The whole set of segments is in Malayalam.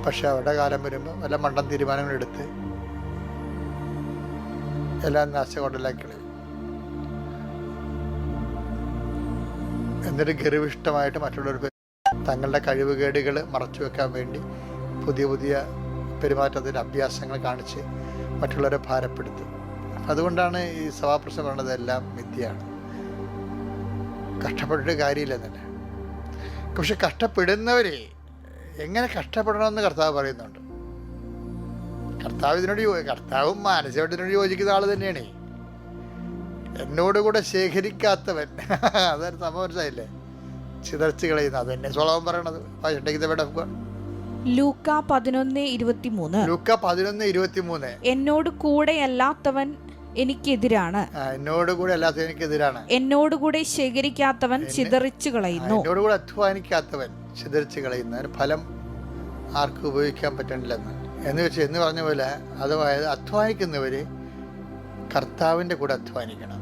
പക്ഷെ അവരുടെ കാലം വരുമ്പോൾ വല്ല മണ്ടൻ തീരുമാനങ്ങളെടുത്ത് എല്ലാം നാശകൊണ്ടലാക്കി കളയും. എന്നിട്ട് ഗർവിഷ്ടമായിട്ട് മറ്റുള്ളവർക്ക് തങ്ങളുടെ കഴിവുകേടുകൾ മറച്ചു വെക്കാൻ വേണ്ടി പുതിയ പുതിയ പെരുമാറ്റത്തിൻ്റെ അഭ്യാസങ്ങൾ കാണിച്ച് മറ്റുള്ളവരെ ഭാരപ്പെടുത്തും. അതുകൊണ്ടാണ് ഈ സഭാപ്രശ്നം പറയുന്നത് എല്ലാം മിഥ്യയാണ്, കഷ്ടപ്പെട്ടിട്ട് കാര്യമില്ലെന്നല്ല. പക്ഷെ കഷ്ടപ്പെടുന്നവരെ എങ്ങനെ കഷ്ടപ്പെടണമെന്ന് കർത്താവ് പറയുന്നുണ്ട്. കർത്താവും മാനസികമായിട്ട് ഇതിനോട് യോജിക്കുന്ന ആൾ തന്നെയാണ്. എന്നോടുകൂടെ ശേഖരിക്കാത്തവൻ അതൊരു സംഭവം മനസ്സിലായില്ലേ, ചിതർച്ച് കളയുന്ന. അതെന്നെ സ്വഭാവം പറയണത്. ലൂക്ക 11:23 എന്നോട് കൂടെയല്ലാത്തവൻ എനിക്കെതിരാണ്, എന്നോടുകൂടെ ശേഖരിക്കാത്തവൻ ചിതറിച്ചു കളയുന്നു. എന്നോടുകൂടെ അധ്വാനിക്കാത്തവൻ ചിതറിച്ച് കളയുന്ന ഫലം ആർക്കും ഉപയോഗിക്കാൻ പറ്റണില്ലെന്ന് എന്ന് പറഞ്ഞ പോലെ, അതായത് അധ്വാനിക്കുന്നവര് കർത്താവിൻ്റെ കൂടെ അധ്വാനിക്കണം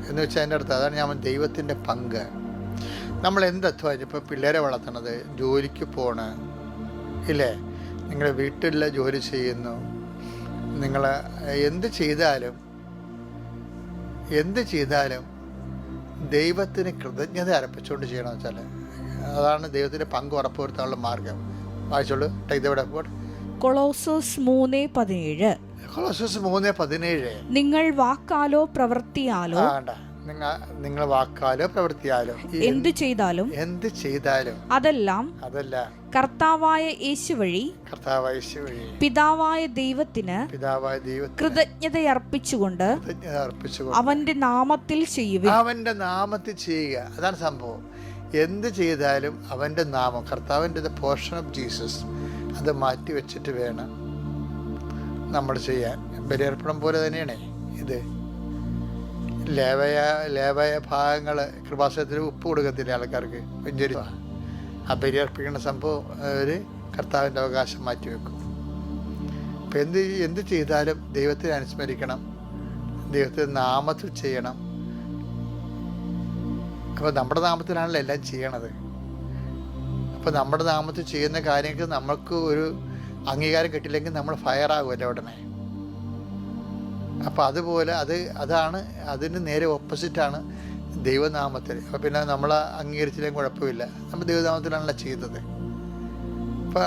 എന്ന് വെച്ചാൽ അതിൻ്റെ അടുത്ത് അതാണ് ഞാൻ ദൈവത്തിൻ്റെ പങ്ക്. നമ്മൾ എന്ത് അധ്വാനിച്ചു, ഇപ്പോൾ പിള്ളേരെ വളർത്തണത്, ജോലിക്ക് പോണ ഇല്ലേ, നിങ്ങൾ വീട്ടിലെ ജോലി ചെയ്യുന്നു, നിങ്ങൾ എന്ത് ചെയ്താലും ദൈവത്തിന് കൃതജ്ഞത അർപ്പിച്ചുകൊണ്ട് ചെയ്യണമെന്ന് വെച്ചാൽ അതാണ് ദൈവത്തിൻ്റെ പങ്ക് ഉറപ്പുവരുത്താനുള്ള മാർഗം. വായിച്ചോളൂ. കൊളോസോസ് 3:17 നിങ്ങൾ വാക്കാലോ പ്രവൃത്തിയാലോ എന്ത് ചെയ്താലും അതെല്ലാം കർത്താവായ യേശു വഴി പിതാവായ ദൈവത്തിന് കൃതജ്ഞതയർപ്പിച്ചുകൊണ്ട് അവന്റെ നാമത്തിൽ ചെയ്യുക. അതാണ് സംഭവം. എന്ത് ചെയ്താലും അവന്റെ നാമം, കർത്താവിൻ്റെ പോർഷൻ ഓഫ് ജീസസ്, അത് മാറ്റി വെച്ചിട്ട് വേണം നമ്മൾ ചെയ്യാൻ. ബലിയർപ്പണം പോലെ തന്നെയാണ് ഇത്. ലേവയ ഭാഗങ്ങൾ കൃപാസനത്തിന് ഉപ്പ് കൊടുക്കത്തില്ല ആൾക്കാർക്ക്, വെഞ്ചരി. ആ ബലിയർപ്പിക്കുന്ന സംഭവം ഒരു കർത്താവിൻ്റെ അവകാശം മാറ്റിവെക്കും. അപ്പം എന്ത് ചെയ്താലും ദൈവത്തെ അനുസ്മരിക്കണം, ദൈവത്തിൻ്റെ നാമത്തിൽ ചെയ്യണം. അപ്പോൾ നമ്മുടെ നാമത്തിലാണല്ലോ എല്ലാം ചെയ്യണത്. അപ്പോൾ നമ്മുടെ നാമത്തിൽ ചെയ്യുന്ന കാര്യങ്ങൾക്ക് നമുക്ക് ഒരു അംഗീകാരം കിട്ടില്ലെങ്കിൽ നമ്മൾ ഫയറാകുമല്ലോ ഉടനെ. അപ്പോൾ അതുപോലെ അതാണ് അതിന് നേരെ ഓപ്പോസിറ്റാണ് ദൈവനാമത്തിൽ. അപ്പോൾ പിന്നെ നമ്മൾ അംഗീകരിച്ചില്ലെങ്കിൽ കുഴപ്പമില്ല, നമ്മൾ ദൈവനാമത്തിലാണല്ലോ ചെയ്തത്. അപ്പോൾ